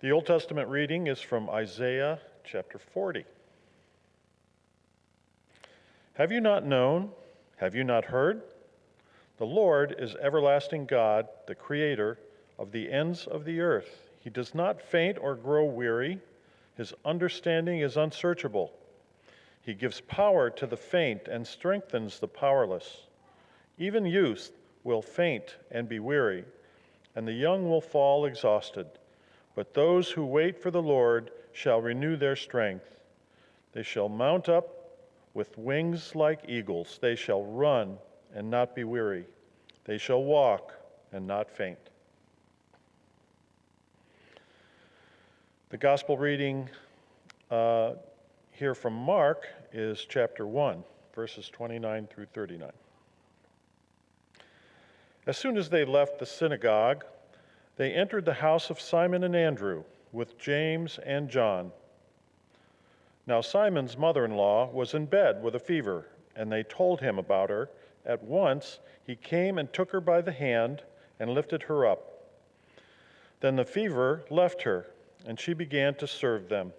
The Old Testament reading is from Isaiah chapter 40. Have you not known? Have you not heard? The Lord is everlasting God, the creator of the ends of the earth. He does not faint or grow weary. His understanding is unsearchable. He gives power to the faint and strengthens the powerless. Even youth will faint and be weary, and the young will fall exhausted. But those who wait for the Lord shall renew their strength. They shall mount up with wings like eagles. They shall run and not be weary. They shall walk and not faint. The gospel reading here from Mark is chapter 1, verses 29 through 39. As soon as they left the synagogue, they entered the house of Simon and Andrew with James and John. Now Simon's mother-in-law was in bed with a fever, and they told him about her. At once he came and took her by the hand and lifted her up. Then the fever left her, and she began to serve them.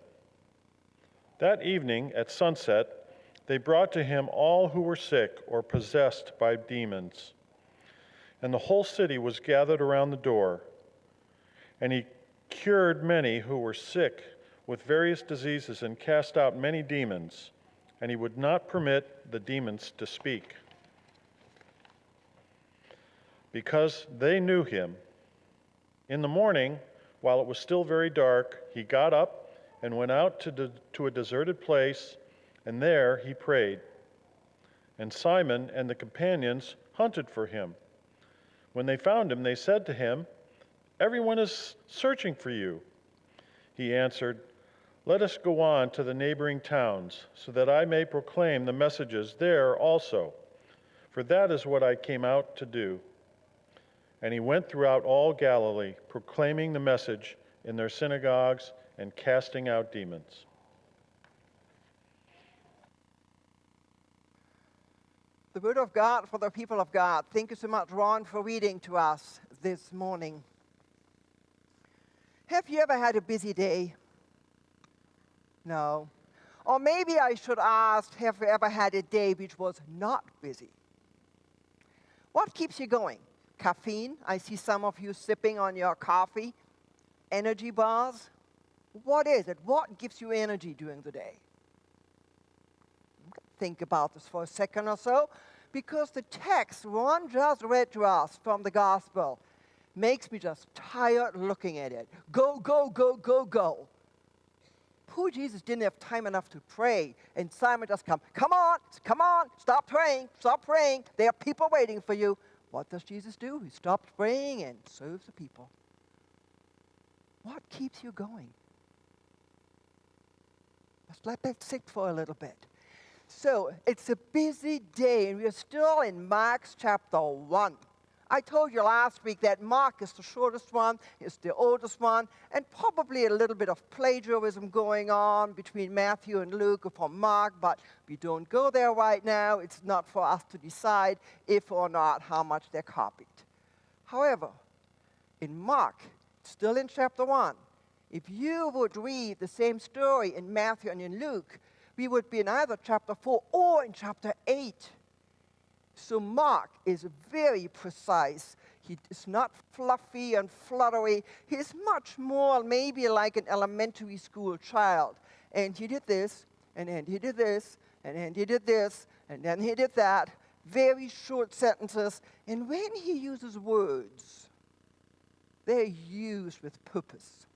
That evening at sunset, they brought to him all who were sick or possessed by demons. And the whole city was gathered around the door. And he cured many who were sick with various diseases and cast out many demons, and he would not permit the demons to speak, because they knew him. In the morning, while it was still very dark, he got up and went out to a deserted place, and there he prayed. And Simon and the companions hunted for him. When they found him, they said to him, "Everyone is searching for you." He answered, "Let us go on to the neighboring towns, so that I may proclaim the messages there also, for that is what I came out to do." And he went throughout all Galilee, proclaiming the message in their synagogues and casting out demons. The word of God for the people of God. Thank you so much, Ron, for reading to us this morning. Have you ever had a busy day? No. Or maybe I should ask, have you ever had a day which was not busy? What keeps you going? Caffeine? I see some of you sipping on your coffee. Energy bars? What is it? What gives you energy during the day? Think about this for a second or so, because the text Ron just read to us from the gospel makes me just tired looking at it. Go, go, go, go, go. Poor Jesus didn't have time enough to pray, and Simon just come on, stop praying, there are people waiting for you. What does Jesus do? He stops praying and serves the people. What keeps you going? Let's let that sit for a little bit. So, it's a busy day, and we are still in Mark's chapter 1. I told you last week that Mark is the shortest one, is the oldest one, and probably a little bit of plagiarism going on between Matthew and Luke from Mark, but we don't go there right now. It's not for us to decide if or not how much they're copied. However, in Mark, still in chapter 1, if you would read the same story in Matthew and in Luke, we would be in either chapter 4 or in chapter 8. So Mark is very precise. He is not fluffy and fluttery. He's much more maybe like an elementary school child. And he did this, and then he did this, and then he did this, and then he did that. Very short sentences. And when he uses words, they're used with purpose.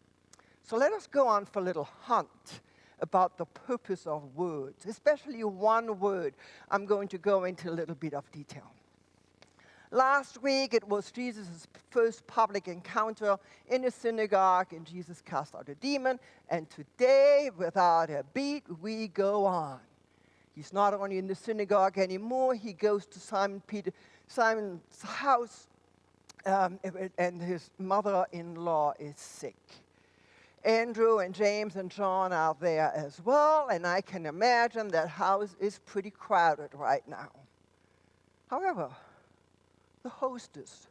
So let us go on for a little hunt about the purpose of words, especially one word. I'm going to go into a little bit of detail. Last week, it was Jesus' first public encounter in a synagogue, and Jesus cast out a demon. And today, without a beat, we go on. He's not only in the synagogue anymore, he goes to Simon's house, and his mother-in-law is sick. Andrew and James and John are there as well, and I can imagine that house is pretty crowded right now. However, the hostess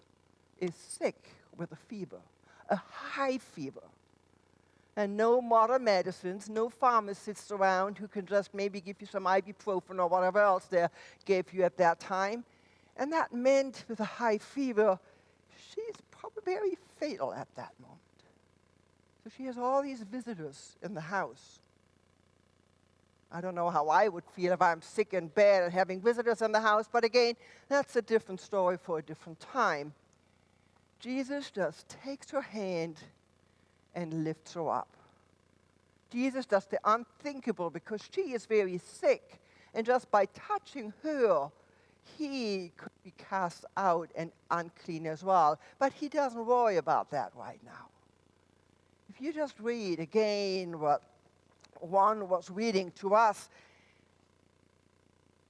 is sick with a fever, a high fever. and no modern medicines, no pharmacists around who can just maybe give you some ibuprofen or whatever else they gave you at that time. And that meant with a high fever, she's probably very fatal at that moment. So she has all these visitors in the house. I don't know how I would feel if I'm sick and bad and having visitors in the house, but again, that's a different story for a different time. Jesus just takes her hand and lifts her up. Jesus does the unthinkable because she is very sick, and just by touching her, he could be cast out and unclean as well. But he doesn't worry about that right now. If you just read again what one was reading to us,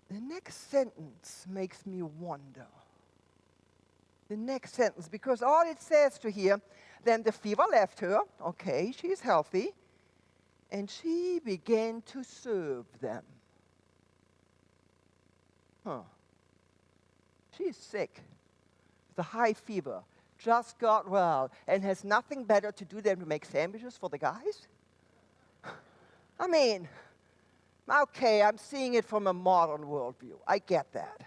the next sentence makes me wonder. The next sentence, because all it says to here, then the fever left her, okay, she's healthy, and she began to serve them. She's sick, with a high fever, just got well, and has nothing better to do than to make sandwiches for the guys? I mean, okay, I'm seeing it from a modern worldview. I get that.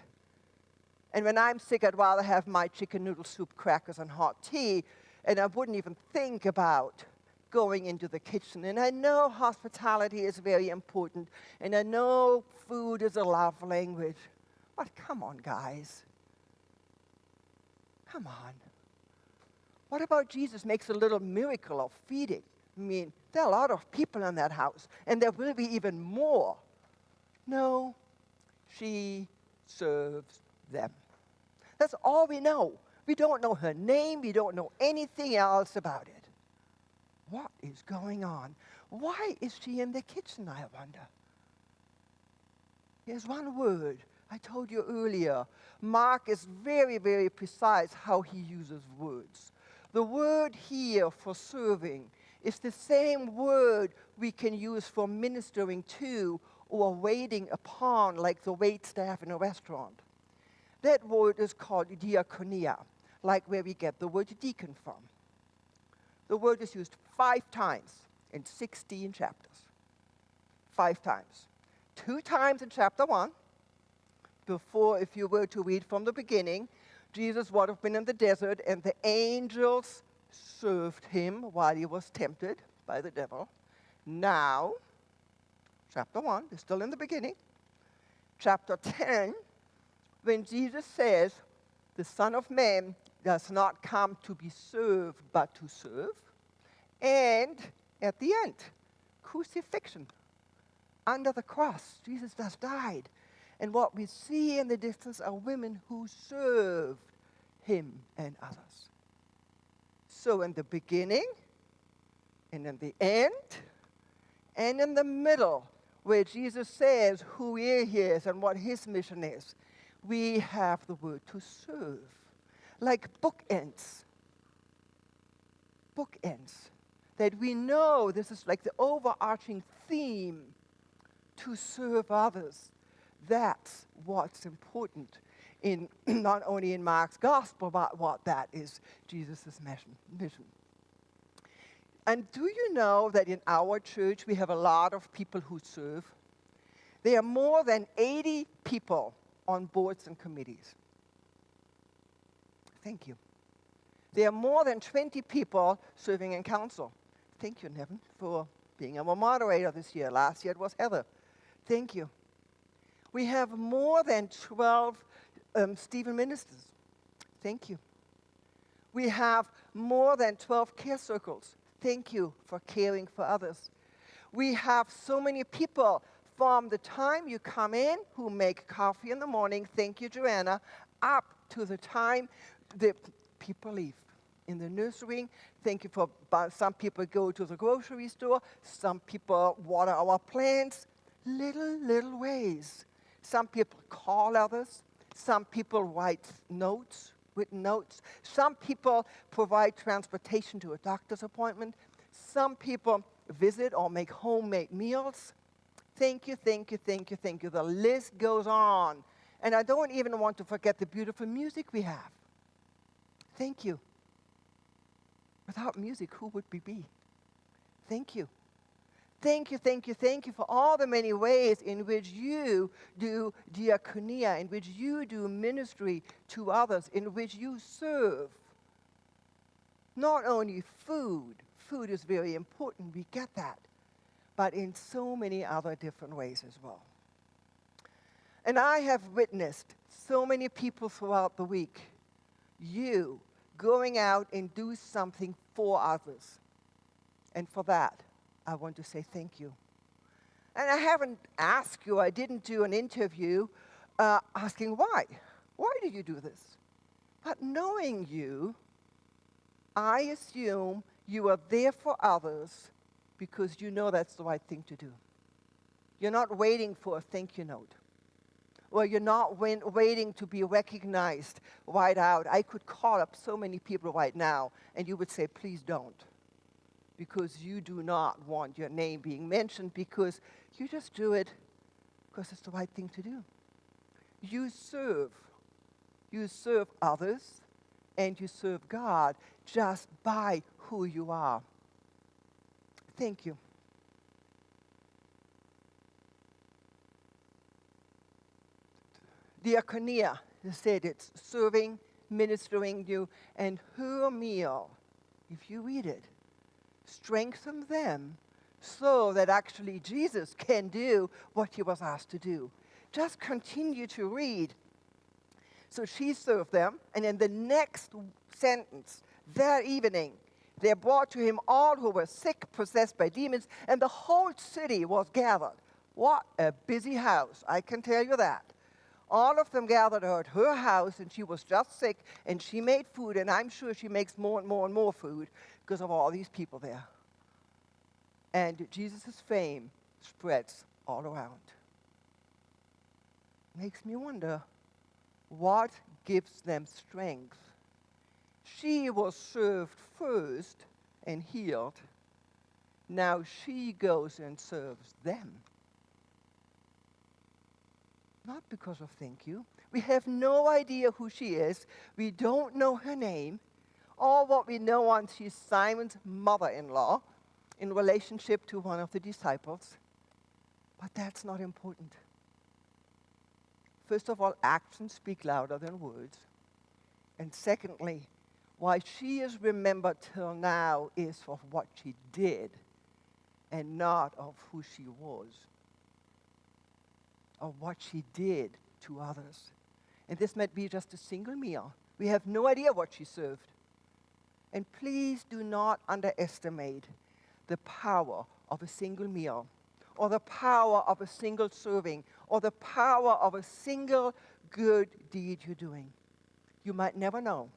And when I'm sick, I'd rather have my chicken noodle soup, crackers, and hot tea, and I wouldn't even think about going into the kitchen. And I know hospitality is very important, and I know food is a love language. But come on, guys. Come on. What about Jesus makes a little miracle of feeding? I mean, there are a lot of people in that house, and there will be even more. No, she serves them. That's all we know. We don't know her name. We don't know anything else about it. What is going on? Why is she in the kitchen, I wonder? Here's one word. I told you earlier, Mark is very, very precise how he uses words. The word here for serving is the same word we can use for ministering to or waiting upon, like the wait staff in a restaurant. That word is called diakonia, like where we get the word deacon from. The word is used 5 times in 16 chapters. 5 times. 2 times in chapter 1. Before, if you were to read from the beginning, Jesus would have been in the desert, and the angels served him while he was tempted by the devil. Now, chapter 1 is still in the beginning. Chapter 10, when Jesus says, the Son of Man does not come to be served, but to serve. And at the end, crucifixion. Under the cross, Jesus just died. And what we see in the distance are women who served him and others. So in the beginning, and in the end, and in the middle, where Jesus says who he is and what his mission is, we have the word to serve. Like bookends. Bookends. That we know this is like the overarching theme, to serve others. That's what's important in not only in Mark's gospel, but what that is Jesus' mission. And do you know that in our church we have a lot of people who serve? There are more than 80 people on boards and committees. Thank you. There are more than 20 people serving in council. Thank you, Nevin, for being our moderator this year. Last year it was Heather. Thank you. We have more than 12 Stephen ministers. Thank you. We have more than 12 care circles. Thank you for caring for others. We have so many people from the time you come in who make coffee in the morning, thank you, Joanna, up to the time the people leave. In the nursery, thank you for, some people go to the grocery store, some people water our plants, little ways. Some people call others. Some people write notes, written notes. Some people provide transportation to a doctor's appointment. Some people visit or make homemade meals. Thank you, thank you, thank you, thank you. The list goes on. And I don't even want to forget the beautiful music we have. Thank you. Without music, who would we be? thank you. Thank you, thank you, thank you for all the many ways in which you do diaconia, in which you do ministry to others, in which you serve. Not only food, food is very important, we get that, but in so many other different ways as well. And I have witnessed so many people throughout the week, you going out and do something for others. And for that, I want to say thank you. And I haven't asked you, I didn't do an interview asking why. Why do you do this? But knowing you, I assume you are there for others because you know that's the right thing to do. You're not waiting for a thank you note. Or you're not waiting to be recognized right out. I could call up so many people right now, and you would say, please don't. Because you do not want your name being mentioned, because you just do it because it's the right thing to do. You serve. You serve others, and you serve God just by who you are. Thank you. Diaconia, you said it's serving, ministering you, and her meal, if you read it, strengthen them so that actually Jesus can do what he was asked to do. Just continue to read. So she served them, and in the next sentence, that evening, they brought to him all who were sick, possessed by demons, and the whole city was gathered. What a busy house, I can tell you that. All of them gathered at her house, and she was just sick, and she made food, and I'm sure she makes more and more and more food because of all these people there. And Jesus' fame spreads all around. Makes me wonder, what gives them strength? She was served first and healed. Now she goes and serves them. Not because of thank you. We have no idea who she is. We don't know her name. All what we know is she's Simon's mother-in-law in relationship to one of the disciples. But that's not important. First of all, actions speak louder than words. And secondly, why she is remembered till now is for what she did and not of who she was, of what she did to others. And this might be just a single meal. We have no idea what she served. And please do not underestimate the power of a single meal, or the power of a single serving, or the power of a single good deed you're doing. You might never know.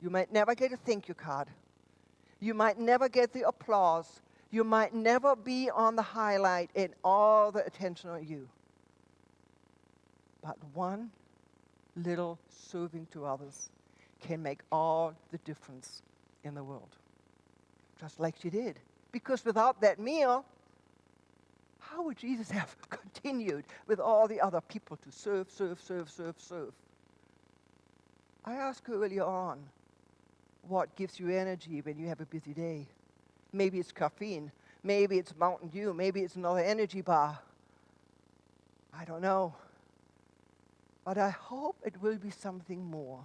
You might never get a thank you card. You might never get the applause. You might never be on the highlight and all the attention on you. But one little serving to others can make all the difference in the world. Just like she did. Because without that meal, how would Jesus have continued with all the other people to serve, serve, serve, serve, serve? I asked her earlier on, what gives you energy when you have a busy day? Maybe it's caffeine. Maybe it's Mountain Dew. Maybe it's another energy bar. I don't know. But I hope it will be something more.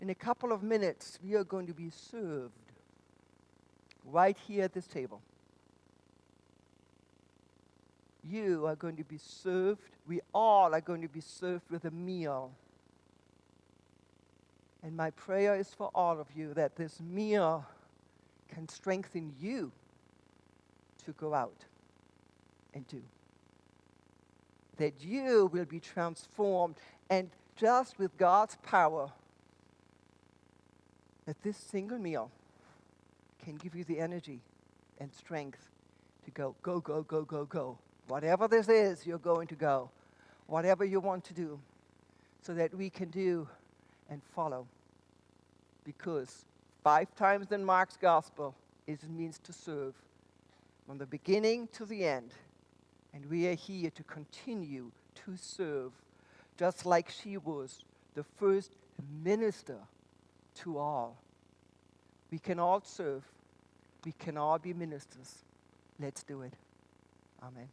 In a couple of minutes, we are going to be served right here at this table. You are going to be served. We all are going to be served with a meal. And my prayer is for all of you that this meal can strengthen you to go out and do. That you will be transformed, and just with God's power, that this single meal can give you the energy and strength to go, go, go, go, go, go. Whatever this is, you're going to go. Whatever you want to do, so that we can do and follow. Because 5 times in Mark's gospel, it means to serve from the beginning to the end. And we are here to continue to serve, just like she was the first minister to all. We can all serve We can all be ministers. Let's do it. Amen.